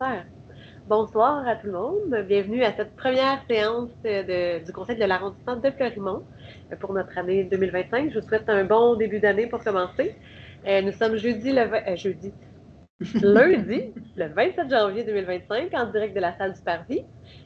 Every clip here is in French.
Super. Bonsoir à tout le monde. Bienvenue à cette première séance du Conseil de l'arrondissement de Fleurimont pour notre année 2025. Je vous souhaite un bon début d'année pour commencer. Nous sommes lundi, le 27 janvier 2025, en direct de la salle du Parvis.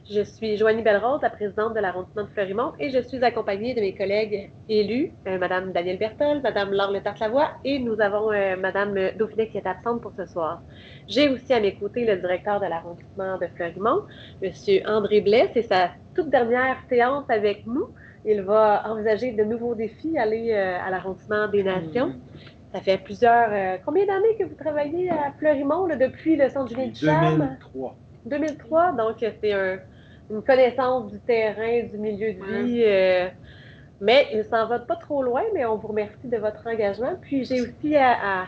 Je suis Joanie Belrose, la présidente de l'arrondissement de Fleurimont, et je suis accompagnée de mes collègues élus, Mme Danielle Berthold, Mme Laure Letarte-Lavoie, et nous avons Mme Dauphinet qui est absente pour ce soir. J'ai aussi à mes côtés le directeur de l'arrondissement de Fleurimont, M. André Blais. C'est sa toute dernière séance avec nous. Il va envisager de nouveaux défis, aller à l'arrondissement des Nations. Ça fait combien d'années que vous travaillez à Fleurimont, là, depuis le Centre Julien Ducharme? 2003. 2003, donc c'est une connaissance du terrain, du milieu de vie. Mais il ne s'en va pas trop loin, mais on vous remercie de votre engagement. Puis j'ai aussi à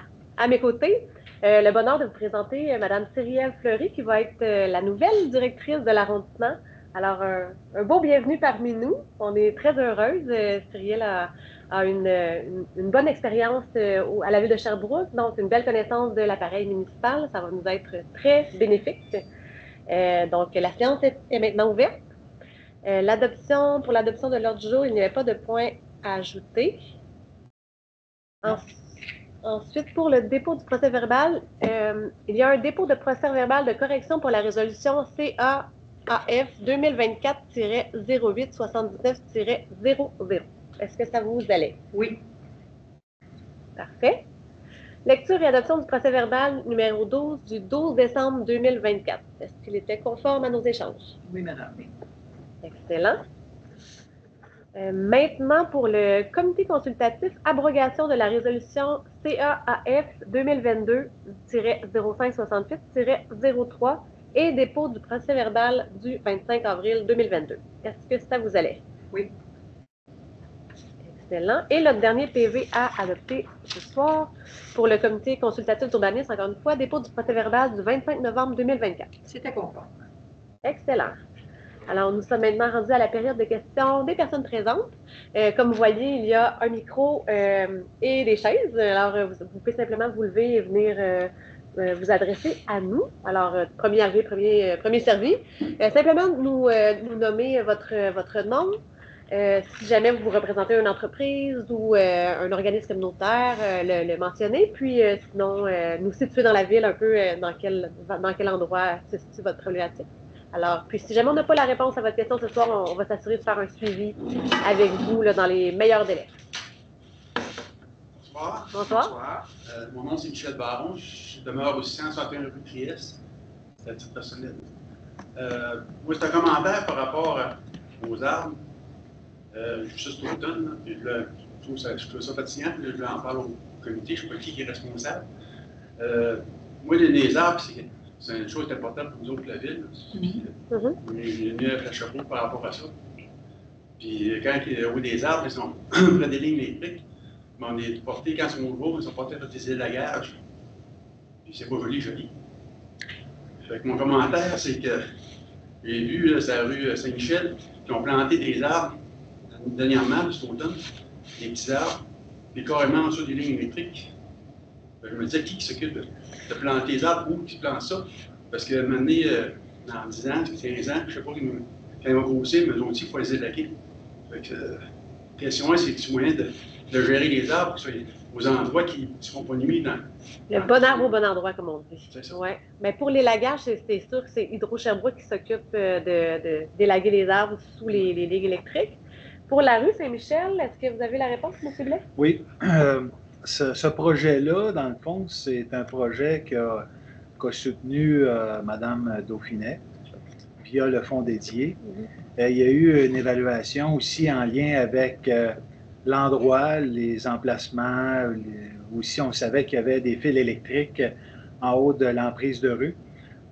mes côtés le bonheur de vous présenter Mme Cyrielle Fleury, qui va être la nouvelle directrice de l'arrondissement. Alors, un beau bienvenue parmi nous. On est très heureuse. Cyrielle a une bonne expérience à la ville de Sherbrooke, donc une belle connaissance de l'appareil municipal. Ça va nous être très bénéfique. Donc, la séance est maintenant ouverte. Pour l'adoption de l'ordre du jour, il n'y avait pas de point à ajouter. Ensuite, pour le dépôt du procès-verbal, il y a un dépôt de procès-verbal de correction pour la résolution CAAF 2024-0879-00. Est-ce que ça vous allait? Oui. Parfait. Lecture et adoption du procès-verbal numéro 12 du 12 décembre 2024. Est-ce qu'il était conforme à nos échanges? Oui, madame. Excellent. Maintenant, pour le comité consultatif, abrogation de la résolution CAAF 2022-0568-03 et dépôt du procès-verbal du 25 avril 2022. Est-ce que ça vous allait? Oui. Excellent. Et le dernier PV à adopter ce soir pour le comité consultatif d'urbanisme, encore une fois, dépôt du procès-verbal du 25 novembre 2024. C'était conforme. Excellent. Alors, nous sommes maintenant rendus à la période de questions des personnes présentes. Comme vous voyez, il y a un micro et des chaises. Alors, vous pouvez simplement vous lever et venir vous adresser à nous. Alors, premier arrivé, premier servi. Simplement nous nommer votre nom. Si jamais vous représentez une entreprise ou un organisme communautaire, le mentionner. Puis, sinon, nous situer dans la ville un peu dans quel endroit se situe votre problématique. Alors, puis si jamais on n'a pas la réponse à votre question ce soir, on va s'assurer de faire un suivi avec vous là, dans les meilleurs délais. Bonsoir. Bonsoir. Mon nom, c'est Michel Baron. Je demeure au 661 rue Trieste. C'est à titre personnel. Moi, c'est un commentaire par rapport aux arbres. Juste cet automne, je trouve ça fatigant. Je en parle au comité. Je ne sais pas qui est responsable. Moi, les arbres, c'est une chose importante pour nous autres, la ville. On est venu à Sherbrooke par rapport à ça. Puis quand il y a des arbres, ils sont près des lignes électriques, mais on est portés, quand ils sont nouveaux, ils sont portés à des élagages. Puis c'est pas joli. Fait que mon commentaire, c'est que j'ai vu, c'est la rue Saint-Michel, qui ont planté des arbres dernièrement, cet automne, des petits arbres, puis carrément en dessous des lignes électriques. Je me disais, qui s'occupe de planter les arbres ou qui plante ça? Parce que maintenant, dans 10 ans, 15 ans, je ne sais pas, quand ils vont grossir, mais eux aussi, il faut les élaquer. Fait que, la question est, c'est-tu moyen de gérer les arbres aux endroits qui ne seront pas nuits dans... Le bon arbre au bon endroit, comme on dit. C'est ça. Ouais. Mais pour l'élagage, c'est sûr que c'est Hydro-Sherbrooke qui s'occupe d'élaguer les arbres sous les lignes électriques. Pour la rue Saint-Michel, est-ce que vous avez la réponse, M. Blais? Oui. Ce projet-là, dans le fond, c'est un projet qu'a soutenu Mme Dauphinet via le fonds dédié. Il y a eu une évaluation aussi en lien avec l'endroit, les emplacements. Aussi, on savait qu'il y avait des fils électriques en haut de l'emprise de rue.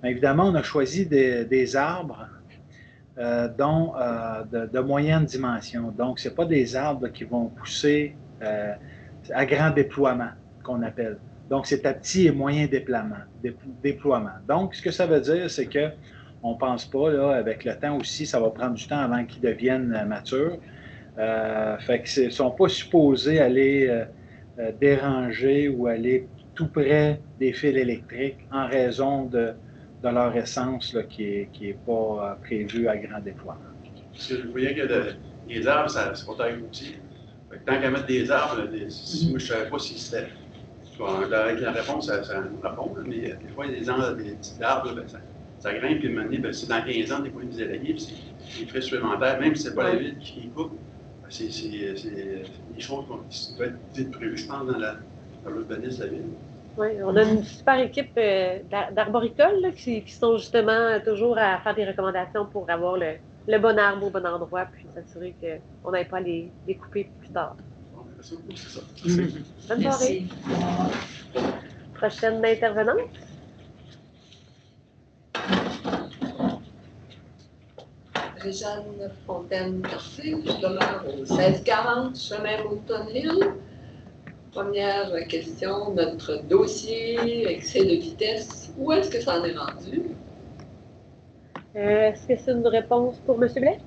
Mais évidemment, on a choisi des arbres de moyenne dimension. Donc, ce n'est pas des arbres qui vont pousser à grand déploiement, qu'on appelle. Donc, c'est à petit et moyen déploiement. Donc, ce que ça veut dire, c'est qu'on ne pense pas, là, avec le temps aussi, ça va prendre du temps avant qu'ils deviennent matures. Fait qu'ils ne sont pas supposés aller déranger ou aller tout près des fils électriques en raison de leur essence là, qui est pas prévu à grand déploiement. Parce que je voyais que les arbres, c'est pas très routier. Tant qu'à mettre des arbres, moi, je ne savais pas si c'était. Avec la réponse, ça nous répond, mais des fois, il y a des petits arbres, ben, ça grimpe, puis maintenant, ben, c'est dans 15 ans, des fois, ils allaient, puis c'est des frais supplémentaires, même si ce n'est pas la ville qui coupe, ben, c'est des choses qui doivent être vite prévues, je pense, dans l'urbanisme de la ville. Oui, on a une super équipe d'arboricoles là, qui sont justement toujours à faire des recommandations pour avoir le bon arbre au bon endroit, puis s'assurer qu'on n'aille pas à les couper plus tard. Bon, c'est ça. Bonne soirée. Prochaine intervenante. Réjeanne Fontaine-Cartier, je demeure au 1640 chemin Moulton-Hill. Première question, notre dossier, excès de vitesse, où est-ce que ça en est rendu? Est-ce que c'est une réponse pour M. Blais?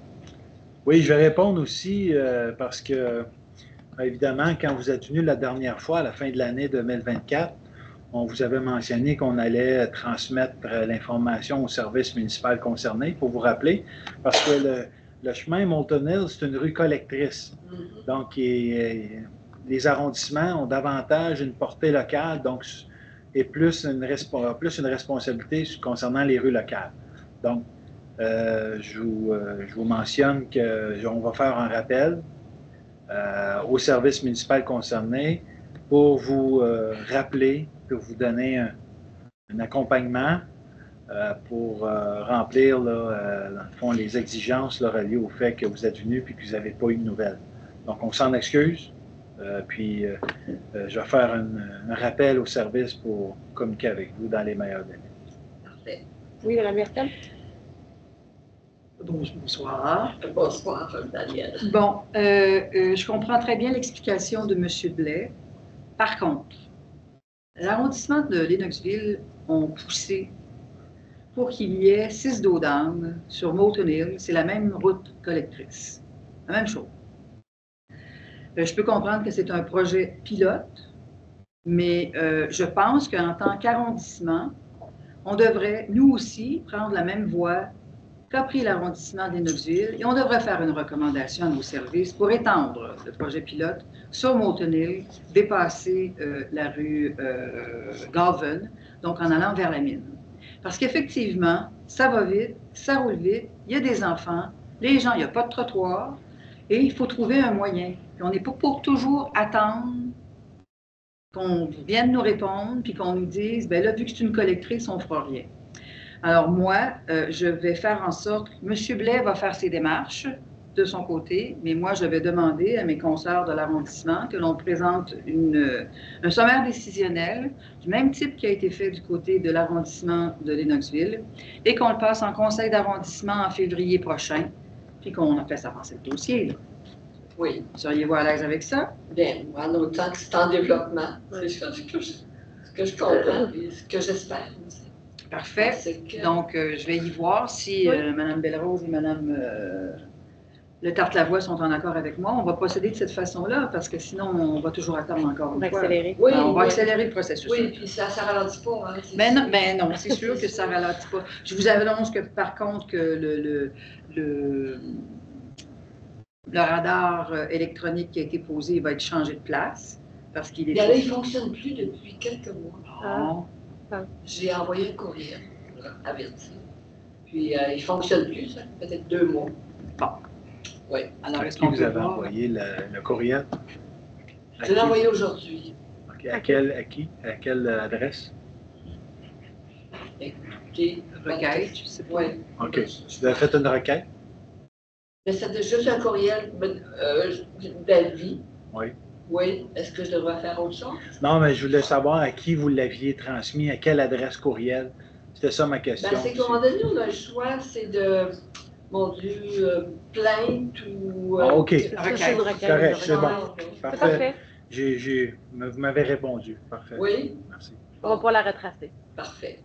Oui, je vais répondre aussi parce que, évidemment, quand vous êtes venu la dernière fois, à la fin de l'année 2024, on vous avait mentionné qu'on allait transmettre l'information au service municipal concerné, pour vous rappeler, parce que le chemin Moulton Hill, c'est une rue collectrice. Donc, les arrondissements ont davantage une portée locale, donc, et plus une responsabilité concernant les rues locales. Donc, je vous mentionne qu'on va faire un rappel au service municipal concerné pour vous rappeler, pour vous donner un accompagnement pour remplir, là, dans le fond, les exigences là, reliées au fait que vous êtes venu et que vous n'avez pas eu de nouvelles. Donc, on s'en excuse. Puis, je vais faire un rappel au service pour communiquer avec vous dans les meilleurs délais. Parfait. Oui, Mme Mertel? Bonsoir. Bonsoir, Daniel. Bon, je comprends très bien l'explication de M. Blais. Par contre, l'arrondissement de Lennoxville ont poussé pour qu'il y ait 6 dos d'âne sur Moulton Hill. C'est la même route collectrice. La même chose. Je peux comprendre que c'est un projet pilote, mais je pense qu'en tant qu'arrondissement, on devrait, nous aussi, prendre la même voie qu'a pris l'arrondissement de Lennoxville et on devrait faire une recommandation à nos services pour étendre le projet pilote sur Moulton Hill, dépasser la rue Galvin, donc en allant vers la mine. Parce qu'effectivement, ça va vite, ça roule vite, il y a des enfants, les gens, il n'y a pas de trottoir et il faut trouver un moyen. Puis on n'est pas pour toujours attendre qu'on vienne nous répondre puis qu'on nous dise, bien là, vu que c'est une collectrice, on ne fera rien. Alors moi, je vais faire en sorte que M. Blais va faire ses démarches de son côté, mais moi, je vais demander à mes consoeurs de l'arrondissement que l'on présente un sommaire décisionnel du même type qui a été fait du côté de l'arrondissement de Lennoxville et qu'on le passe en conseil d'arrondissement en février prochain, puis qu'on a fait avancer le dossier. Là. Oui. Seriez-vous à l'aise avec ça? Bien, moi, en autant que c'est en développement, c'est ce que je comprends et ce que j'espère aussi. Parfait. Donc, je vais y voir si Mme Bellerose et Mme Le Tarte-Lavoie sont en accord avec moi. On va procéder de cette façon-là parce que sinon, on va toujours attendre encore une fois. Accélérer. Oui, on va accélérer le processus. Oui, puis ça ne ralentit pas. Hein, mais non, c'est sûr que ça ne ralentit pas. Je vous annonce que, par contre, que le radar électronique qui a été posé va être changé de place parce qu'il est... Bien là, il ne fonctionne plus depuis quelques mois. Ah. J'ai envoyé un courriel pour avertir. Puis il ne fonctionne plus, ça fait peut-être 2 mois. Bon. Oui. Alors, est-ce que vous avez envoyé le courriel? Je l'ai envoyé aujourd'hui. Okay. À qui? À quelle adresse? Écoutez, requête, je sais pas. Oui. OK. Vous avez fait une requête? Mais c'était juste un courriel d'avis. Oui. Oui. Est-ce que je devrais faire autre chose? Non, mais je voulais savoir à qui vous l'aviez transmis, à quelle adresse courriel. C'était ça ma question. Ben, c'est qu'à un moment donné, on a le choix, c'est de, mon Dieu, plainte ou... Ah, OK. C'est une requête. Correct, c'est bon. Parfait. Vous m'avez répondu. Parfait. Oui. Merci. On va pouvoir la retracer. Parfait.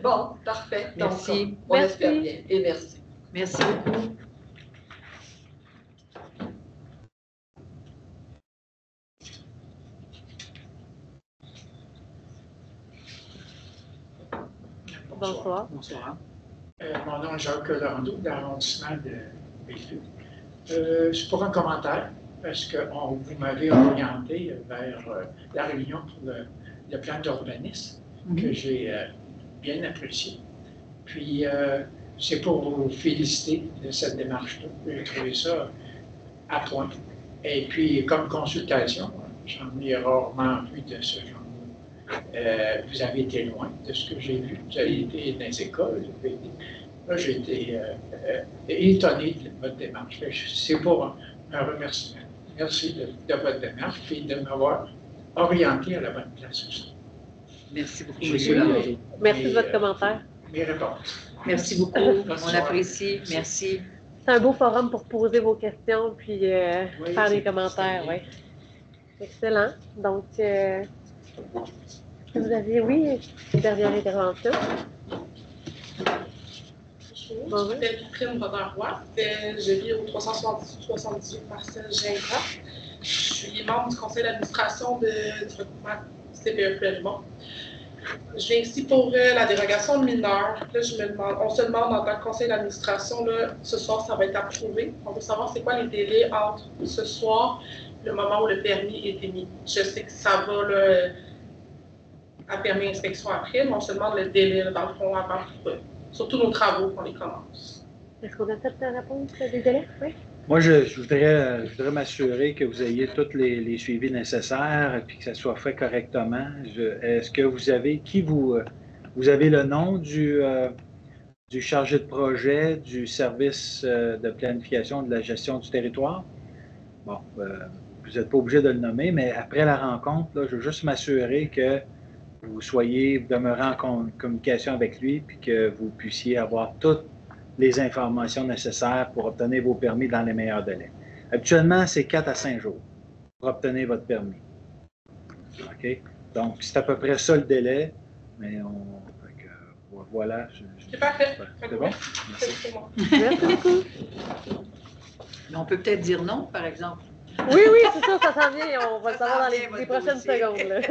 Bon, parfait. Merci. Donc, on espère bien. Et merci. Merci beaucoup. Bonsoir. Bonsoir. Mon nom est Jacques Laurendeau, de l'arrondissement de Bellevue. C'est pour un commentaire, parce que vous m'avez orienté vers la réunion pour le plan d'urbanisme, que j'ai bien apprécié. Puis, c'est pour vous féliciter de cette démarche-là. J'ai trouvé ça à point. Et puis, comme consultation, j'en ai rarement vu de ce genre. Vous avez été loin de ce que j'ai vu. Vous avez été dans les écoles. Là, j'ai été étonné de votre démarche. C'est pour un remerciement. Merci de votre démarche et de m'avoir orienté à la bonne place aussi. Merci beaucoup, J'ai M. eu Laurendeau. Merci de votre commentaire. Mes réponses. Merci beaucoup. On apprécie. Merci. C'est un beau forum pour poser vos questions puis Oui, faire des c'est commentaires. bien. Ouais. Excellent. Donc, vous aviez, oui, une dernière intervention. Bonjour, je m'appelle Catherine Robert-Roy. Je vis au 378 parcelle Gingras. Je suis membre du conseil d'administration du regroupement CPE Clermont. Je viens ici pour la dérogation de mineurs. Là, on se demande en tant que conseil d'administration, ce soir, ça va être approuvé. On veut savoir c'est quoi les délais entre ce soir et le moment où le permis est émis. Je sais que ça va à permis inspection après, mais on se demande le délai dans le fond avant surtout nos travaux qu'on les commence. Est-ce qu'on accepte la réponse des délais? Oui. Moi, je voudrais m'assurer que vous ayez tous les suivis nécessaires et que ça soit fait correctement. Est-ce que vous avez vous avez le nom du chargé de projet du service de planification de la gestion du territoire? Bon, vous n'êtes pas obligé de le nommer, mais après la rencontre, là, je veux juste m'assurer que vous demeurez en communication avec lui puis que vous puissiez avoir toutes les informations nécessaires pour obtenir vos permis dans les meilleurs délais. Habituellement, c'est 4 à 5 jours pour obtenir votre permis. OK? Donc, c'est à peu près ça le délai, mais voilà. C'est parfait. C'est bon? C'est bon. Merci beaucoup. Mais on peut peut-être dire non, par exemple. Oui, c'est ça, ça s'en vient. On va le savoir dans les prochaines secondes. Là.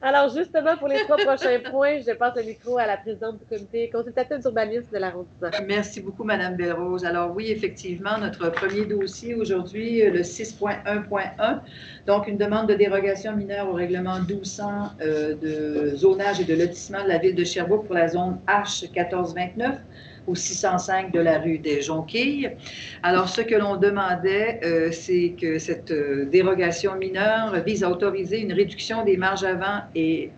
Alors, justement, pour les 3 prochains points, je passe le micro à la présidente du comité consultatif d'urbanisme de l'arrondissement. Merci beaucoup, Mme Belrose. Alors oui, effectivement, notre premier dossier aujourd'hui, le 6.1.1, donc une demande de dérogation mineure au règlement 1200 de zonage et de lotissement de la ville de Sherbrooke pour la zone H1429 au 605 de la rue des Jonquilles. Alors, ce que l'on demandait, c'est que cette dérogation mineure vise à autoriser une réduction des marges avant et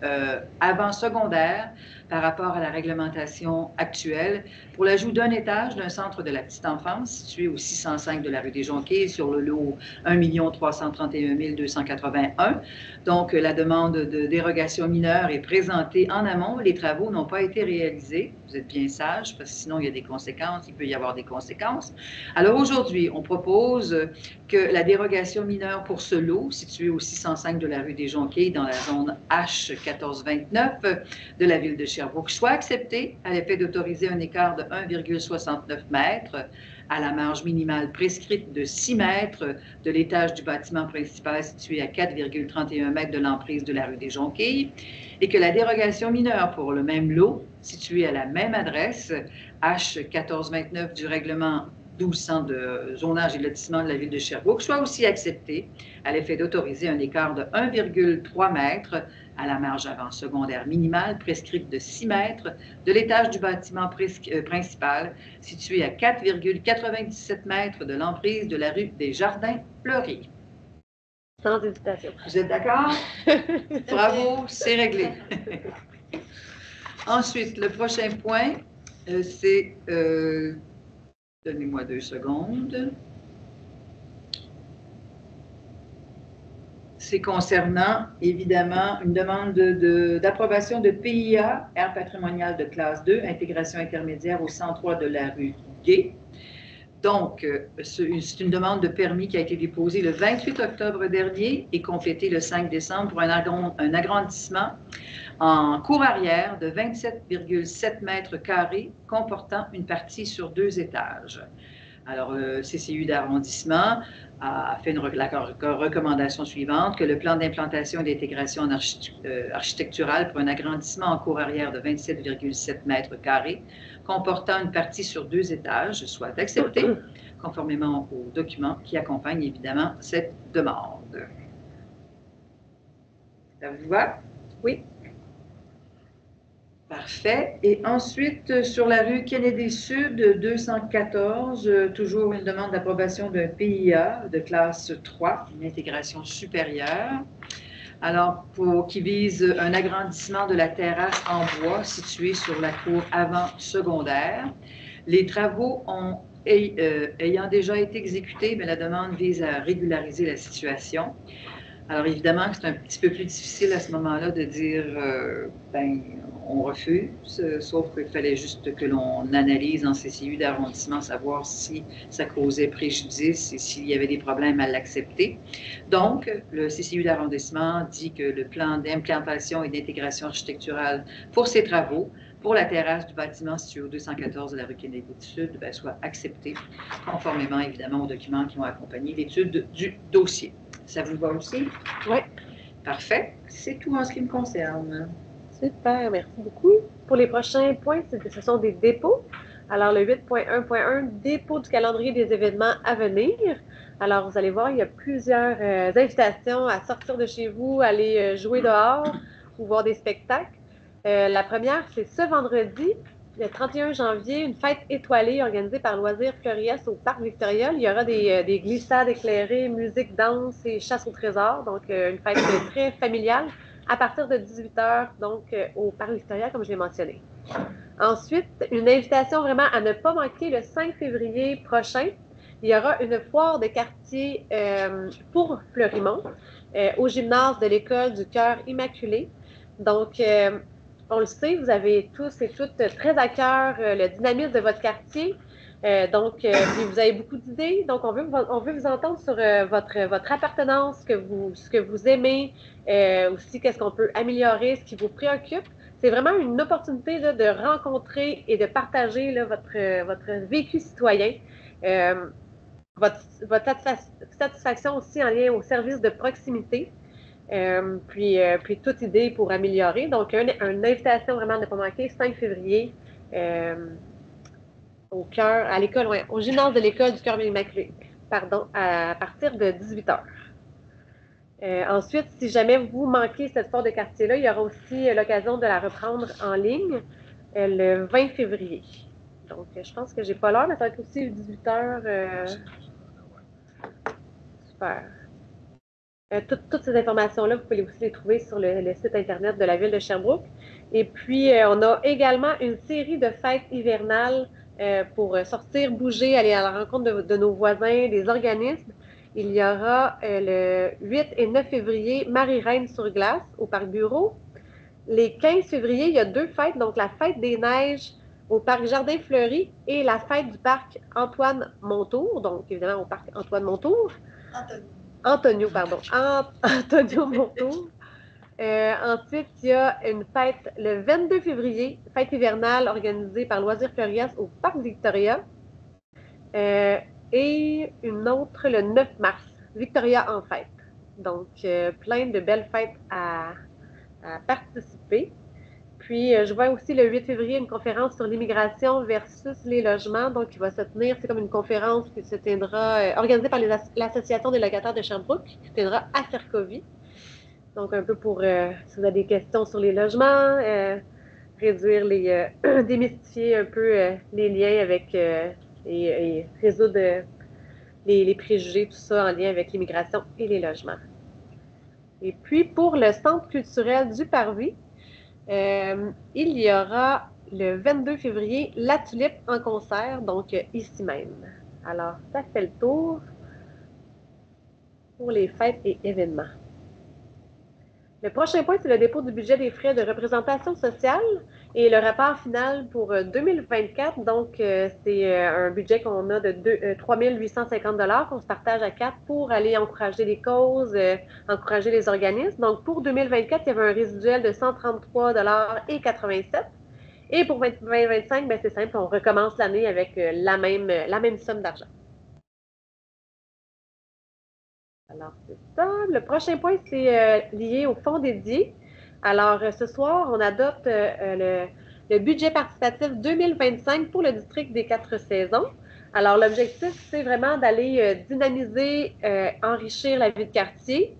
avant secondaires par rapport à la réglementation actuelle pour l'ajout d'un étage d'un centre de la petite enfance situé au 605 de la rue des Jonquilles sur le lot 1 331 281. Donc, la demande de dérogation mineure est présentée en amont. Les travaux n'ont pas été réalisés. Vous êtes bien sage, parce que sinon, il y a des conséquences. Il peut y avoir des conséquences. Alors, aujourd'hui, on propose que la dérogation mineure pour ce lot, situé au 605 de la rue des Jonquilles, dans la zone H1429 de la ville de Sherbrooke, soit acceptée à l'effet d'autoriser un écart de 1,69 mètres à la marge minimale prescrite de 6 mètres de l'étage du bâtiment principal situé à 4,31 mètres de l'emprise de la rue des Jonquilles, et que la dérogation mineure pour le même lot, situé à la même adresse, H1429 du règlement 1200 de zonage et lotissement de la ville de Sherbrooke, soit aussi acceptée à l'effet d'autoriser un écart de 1,3 mètres à la marge avant secondaire minimale prescrite de 6 mètres de l'étage du bâtiment principal situé à 4,97 mètres de l'emprise de la rue des Jardins-Fleury. Sans hésitation. Vous êtes d'accord? Bravo, c'est réglé. Ensuite, le prochain point, c'est... donnez-moi 2 secondes. C'est concernant, évidemment, une demande d'approbation de PIA, aire patrimoniale de classe 2, intégration intermédiaire au 103 de la rue Gay. Donc, c'est une demande de permis qui a été déposée le 28 octobre dernier et complétée le 5 décembre pour un agrandissement en cour arrière de 27,7 mètres carrés comportant une partie sur 2 étages. Alors, le CCU d'arrondissement a fait la recommandation suivante, que le plan d'implantation et d'intégration architecturale pour un agrandissement en cour arrière de 27,7 mètres carrés, comportant une partie sur 2 étages, soit accepté, conformément aux documents qui accompagnent évidemment cette demande. Ça vous va? Oui. Parfait. Et ensuite, sur la rue Kennedy-Sud, 214, toujours une demande d'approbation d'un PIA de classe 3, une intégration supérieure. Alors, qui vise un agrandissement de la terrasse en bois située sur la cour avant secondaire. Les travaux ayant déjà été exécutés, mais la demande vise à régulariser la situation. Alors, évidemment, c'est un petit peu plus difficile à ce moment-là de dire, on refuse, sauf qu'il fallait juste que l'on analyse en CCU d'arrondissement, savoir si ça causait préjudice et s'il y avait des problèmes à l'accepter. Donc, le CCU d'arrondissement dit que le plan d'implantation et d'intégration architecturale pour ces travaux, pour la terrasse du bâtiment situé au 214 de la rue Kennedy-Sud, soit accepté, conformément évidemment aux documents qui ont accompagné l'étude du dossier. Ça vous va aussi? Oui. Parfait. C'est tout en ce qui me concerne. Super, merci beaucoup. Pour les prochains points, ce sont des dépôts. Alors, le 8.1.1, dépôt du calendrier des événements à venir. Alors, vous allez voir, il y a plusieurs invitations à sortir de chez vous, aller jouer dehors ou voir des spectacles. La première, c'est ce vendredi, le 31 janvier, une fête étoilée organisée par Loisirs Floriès au Parc Victoria. Il y aura des glissades éclairées, musique, danse et chasse au trésor. Donc, une fête très familiale à partir de 18h, donc au Parc Victoria, comme je l'ai mentionné. Ensuite, une invitation vraiment à ne pas manquer le 5 février prochain. Il y aura une foire de quartier pour Fleurimont au gymnase de l'École du Cœur Immaculé. Donc, on le sait, vous avez tous et toutes très à cœur le dynamisme de votre quartier. Puis vous avez beaucoup d'idées. Donc, on veut vous entendre sur votre appartenance, ce que vous aimez, aussi qu'est-ce qu'on peut améliorer, ce qui vous préoccupe. C'est vraiment une opportunité là, de rencontrer et de partager là, votre vécu citoyen. Votre satisfaction aussi en lien au service de proximité. Puis toute idée pour améliorer. Donc, une invitation vraiment de ne pas manquer, 5 février, à l'école, au gymnase de l'École du Cœur Immaculé, à partir de 18h. Ensuite, si jamais vous manquez cette foire de quartier-là, il y aura aussi l'occasion de la reprendre en ligne le 20 février. Donc, je pense que j'ai pas l'heure, mais ça va être aussi 18h. Super. Toutes ces informations-là, vous pouvez aussi les trouver sur le site Internet de la Ville de Sherbrooke. Et puis, on a également une série de fêtes hivernales pour sortir, bouger, aller à la rencontre de nos voisins, des organismes. Il y aura le 8 et 9 février, Marie-Reine sur glace au Parc Bureau. Les 15 février, il y a 2 fêtes, donc la fête des neiges au Parc Jardin Fleuri et la fête du Parc Antoine Montour, donc évidemment au Parc Antoine Montour. Antonio Montour. Ensuite, il y a une fête le 22 février, fête hivernale organisée par Loisirs Floriès au Parc Victoria. Et une autre le 9 mars, Victoria en fête. Donc, plein de belles fêtes à participer. Puis, je vois aussi le 8 février une conférence sur l'immigration versus les logements. Donc, il va se tenir, c'est comme une conférence qui se tiendra, organisée par l'Association des locataires de Sherbrooke, qui se tiendra à Cercovie. Donc, un peu pour, si vous avez des questions sur les logements, réduire démystifier un peu les liens avec et résoudre les préjugés, tout ça en lien avec l'immigration et les logements. Et puis, pour le Centre culturel du Parvis, il y aura le 22 février la Tulipe en concert, donc ici même. Alors, ça fait le tour pour les fêtes et événements. Le prochain point, c'est le dépôt du budget des frais de représentation sociale et le rapport final pour 2024. Donc, c'est un budget qu'on a de 3 850 $ qu'on se partage à 4 pour aller encourager les causes, encourager les organismes. Donc, pour 2024, il y avait un résiduel de 133,87 $. Et pour 2025, c'est simple, on recommence l'année avec la même somme d'argent. Alors, c'est ça. Le prochain point, c'est lié au fonds dédié. Alors, ce soir, on adopte le budget participatif 2025 pour le district des 4 saisons. Alors, l'objectif, c'est vraiment d'aller dynamiser, enrichir la vie de quartier.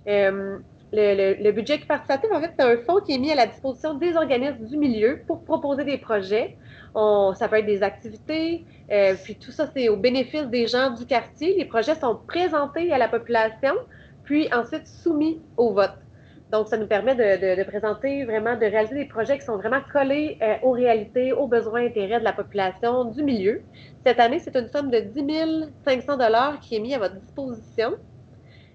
Le budget participatif, en fait, c'est un fonds qui est mis à la disposition des organismes du milieu pour proposer des projets. Ça peut être des activités, puis tout ça, c'est au bénéfice des gens du quartier. Les projets sont présentés à la population, puis ensuite soumis au vote. Donc, ça nous permet de présenter vraiment, de réaliser des projets qui sont vraiment collés aux réalités, aux besoins et intérêts de la population du milieu. Cette année, c'est une somme de 10 500 $ qui est mise à votre disposition.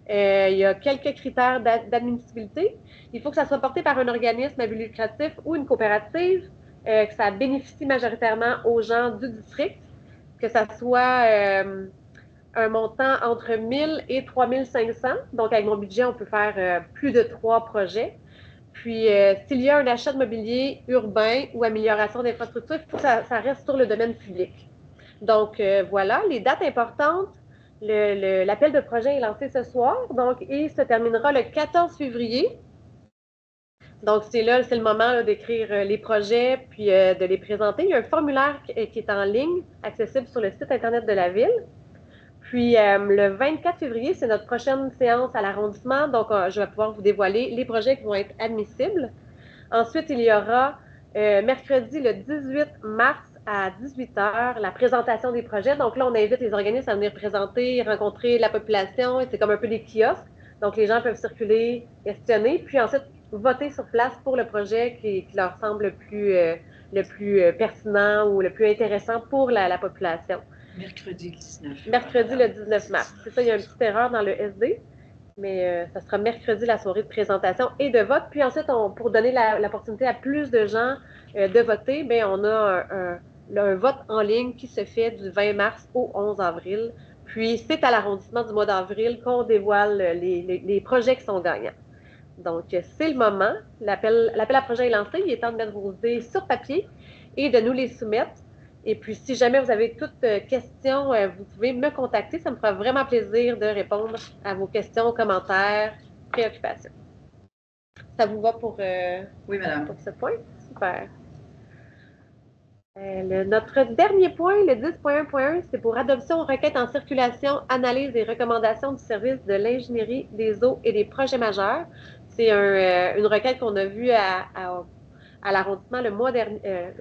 Il y a quelques critères d'admissibilité. Il faut que ça soit porté par un organisme à but lucratif ou une coopérative, que ça bénéficie majoritairement aux gens du district, que ça soit un montant entre 1000 et 3500. Donc, avec mon budget, on peut faire plus de 3 projets. Puis, s'il y a un achat de mobilier urbain ou amélioration d'infrastructures, il faut que ça reste sur le domaine public. Donc, voilà, les dates importantes. L'appel de projet est lancé ce soir, donc, et se terminera le 14 février. Donc, c'est le moment d'écrire les projets puis de les présenter. Il y a un formulaire qui est en ligne, accessible sur le site Internet de la Ville. Puis, le 24 février, c'est notre prochaine séance à l'arrondissement. Donc, je vais pouvoir vous dévoiler les projets qui vont être admissibles. Ensuite, il y aura mercredi, le 18 mars, à 18h, la présentation des projets. Donc là, on invite les organismes à venir présenter, rencontrer la population. C'est comme un peu des kiosques. Donc, les gens peuvent circuler, questionner, puis ensuite voter sur place pour le projet qui leur semble le plus pertinent ou le plus intéressant pour la population. Mercredi le 19. Mercredi le 19 mars. C'est ça, il y a une petite erreur dans le SD, mais ça sera mercredi la soirée de présentation et de vote. Puis ensuite, pour donner l'opportunité à plus de gens de voter, bien, on a un vote en ligne qui se fait du 20 mars au 11 avril. Puis, c'est à l'arrondissement du mois d'avril qu'on dévoile les projets qui sont gagnants. Donc, c'est le moment. L'appel à projet est lancé. Il est temps de mettre vos idées sur papier et de nous les soumettre. Et puis, si jamais vous avez toute question, vous pouvez me contacter. Ça me fera vraiment plaisir de répondre à vos questions, commentaires, préoccupations. Ça vous va pour, oui, madame. Pour ce point? Super. Notre dernier point, le 10.1.1, c'est pour adoption, requête en circulation, analyse et recommandations du service de l'ingénierie des eaux et des projets majeurs. C'est une requête qu'on a vue à l'arrondissement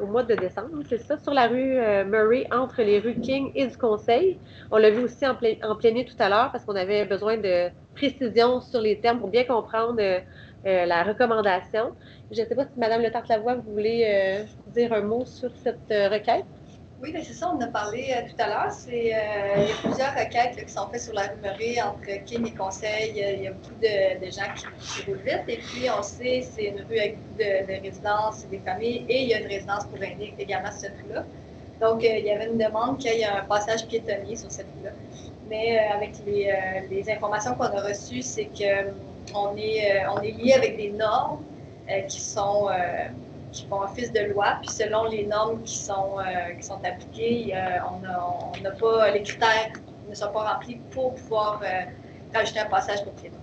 au mois de décembre. C'est ça, sur la rue Murray, entre les rues King et du Conseil. On l'a vu aussi en plénier tout à l'heure parce qu'on avait besoin de précision sur les termes pour bien comprendre la recommandation. Je ne sais pas si Mme Le Tartelavoix, vous voulez dire un mot sur cette requête? Oui, bien c'est ça, on en a parlé tout à l'heure. Il y a plusieurs requêtes là, qui sont faites sur la rue Murray entre King et Conseil. Il y a beaucoup de gens qui roulent vite. Et puis, on sait c'est une rue avec beaucoup de résidences et des familles. Et il y a une résidence pour aînés également sur cette rue-là. Donc, il y avait une demande qu'il y ait un passage piétonnier sur cette rue-là. Mais avec les informations qu'on a reçues, c'est qu'on est lié avec des normes qui font office de loi, puis selon les normes qui sont appliquées, les critères ne sont pas remplis pour pouvoir rajouter un passage pour piétons,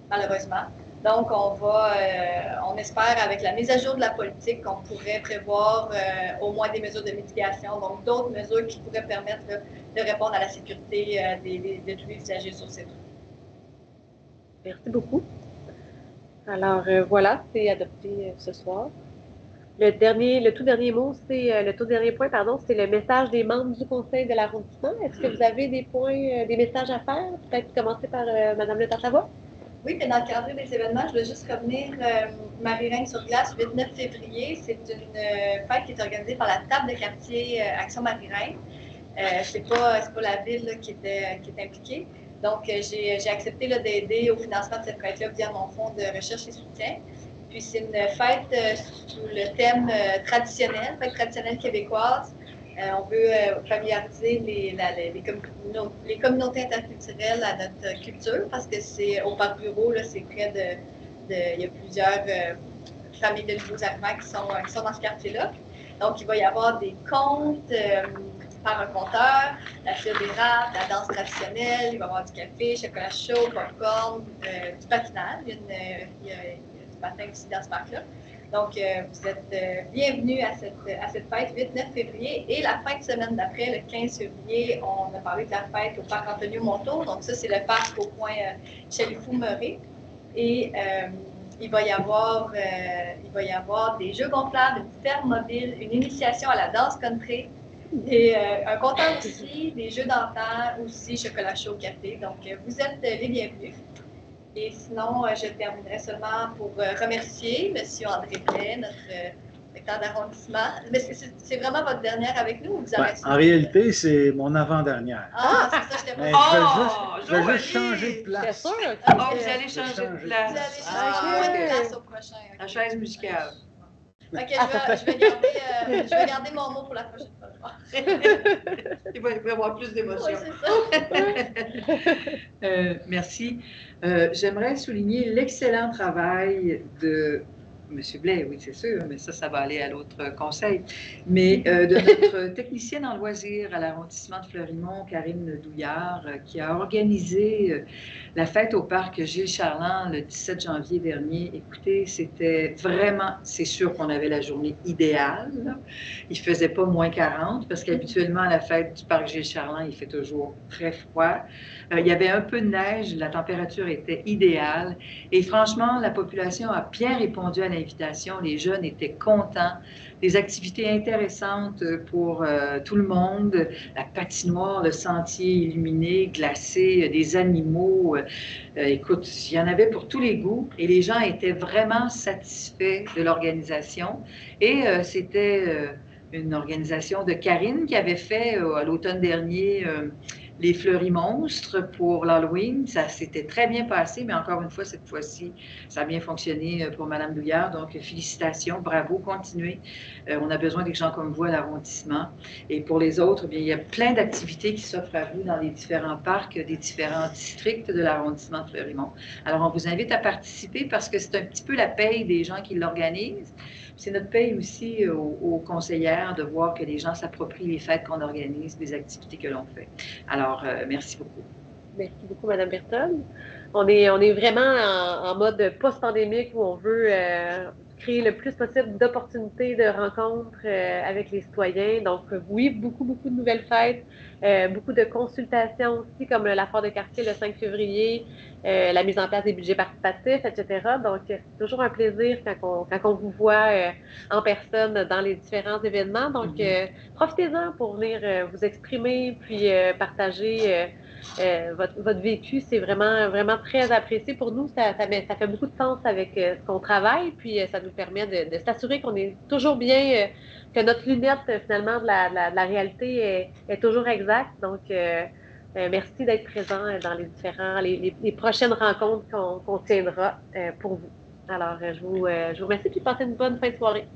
malheureusement. Donc, on espère, avec la mise à jour de la politique, qu'on pourrait prévoir au moins des mesures de mitigation, donc d'autres mesures qui pourraient permettre de répondre à la sécurité de tous les usagers sur cette rue. Merci beaucoup. Alors, voilà, c'est adopté ce soir. Le tout dernier point, c'est le message des membres du conseil de l'arrondissement. Est-ce que vous avez des messages à faire? Peut-être commencer par Mme Le Tartelavoix? Oui, mais dans le cadre des événements, je veux juste revenir. Marie-Reine sur glace, 8-9 février, c'est une fête qui est organisée par la table de quartier Action Marie-Reine. C'est pas la ville là, qui est impliquée. Donc, j'ai accepté d'aider au financement de cette fête-là via mon fonds de recherche et soutien. Puis, c'est une fête sous le thème traditionnel, fête traditionnelle québécoise. On veut familiariser les communautés interculturelles à notre culture parce que c'est au Parc Bureau, là, c'est près il y a plusieurs familles de nouveaux arrivants qui sont dans ce quartier-là. Donc, il va y avoir des contes, par un compteur, la file des rap, la danse traditionnelle, il va y avoir du café, chocolat chaud, popcorn, du patinage. Il y a du patin aussi dans ce parc-là. Donc, vous êtes bienvenus à cette fête 8-9 février. Et la fin de semaine d'après, le 15 février, on a parlé de la fête au parc Antonio Monto. Donc, ça, c'est le parc au coin Chalifou-Meuré. Et il va y avoir des jeux gonflables, une ferme mobile, une initiation à la danse country, et un compteur aussi, des jeux d'antan, aussi chocolat chaud, café. Donc, vous êtes les bienvenus. Et sinon, je terminerai seulement pour remercier M. André Blais, notre directeur d'arrondissement. Mais c'est vraiment votre dernière avec nous ou vous avez En réalité, c'est mon avant-dernière. Ah, c'est ça, je t'ai Mais pas je vais juste changer de place. C'est sûr. Oh, vous allez changer de Vous place. allez Ah, changer de ouais. place au prochain. OK. La chaise musicale. OK, je vais garder mon mot pour la prochaine fois. Il va y avoir plus Oui, d'émotions. c'est ça. Merci. J'aimerais souligner l'excellent travail de M. Blais, oui, c'est sûr, mais ça va aller à l'autre conseil. Mais de notre technicienne en loisirs à l'arrondissement de Fleurimont, Karine Douillard, qui a organisé la fête au parc Gilles Charland le 17 janvier dernier. Écoutez, c'était vraiment, c'est sûr qu'on avait la journée idéale. Là. Il ne faisait pas moins 40 parce qu'habituellement, à la fête du parc Gilles Charland, il fait toujours très froid. Il y avait un peu de neige, la température était idéale. Et franchement, la population a bien répondu à l'invitation. Les jeunes étaient contents. Des activités intéressantes pour tout le monde. La patinoire, le sentier illuminé, glacé, des animaux. Écoute, il y en avait pour tous les goûts. Et les gens étaient vraiment satisfaits de l'organisation. Et c'était une organisation de Karine qui avait fait à l'automne dernier les fleuris monstres pour l'Halloween. Ça s'était très bien passé, mais encore une fois, cette fois-ci, ça a bien fonctionné pour Mme Douillard. Donc, félicitations, bravo, continuez. On a besoin des gens comme vous à l'arrondissement. Et pour les autres, bien, il y a plein d'activités qui s'offrent à vous dans les différents parcs des différents districts de l'arrondissement de Fleurimont. Alors, on vous invite à participer parce que c'est un petit peu la paye des gens qui l'organisent. C'est notre paye aussi aux conseillères de voir que les gens s'approprient les fêtes qu'on organise, des activités que l'on fait. Alors, merci beaucoup. Merci beaucoup, Mme Berton. On est vraiment en mode post-pandémique où on veut créer le plus possible d'opportunités de rencontres avec les citoyens. Donc, oui, beaucoup de nouvelles fêtes, beaucoup de consultations aussi, comme la foire de quartier le 5 février, la mise en place des budgets participatifs, etc. Donc, c'est toujours un plaisir quand on vous voit en personne dans les différents événements. Donc, profitez-en pour venir vous exprimer, puis partager votre vécu. C'est vraiment très apprécié pour nous. Ça fait beaucoup de sens avec ce qu'on travaille, puis ça nous permet de s'assurer qu'on est toujours bien, que notre lunette, finalement, de la réalité est toujours exacte. Donc, merci d'être présent dans les prochaines rencontres qu'on tiendra pour vous. Alors, je vous remercie, puis passez une bonne fin de soirée.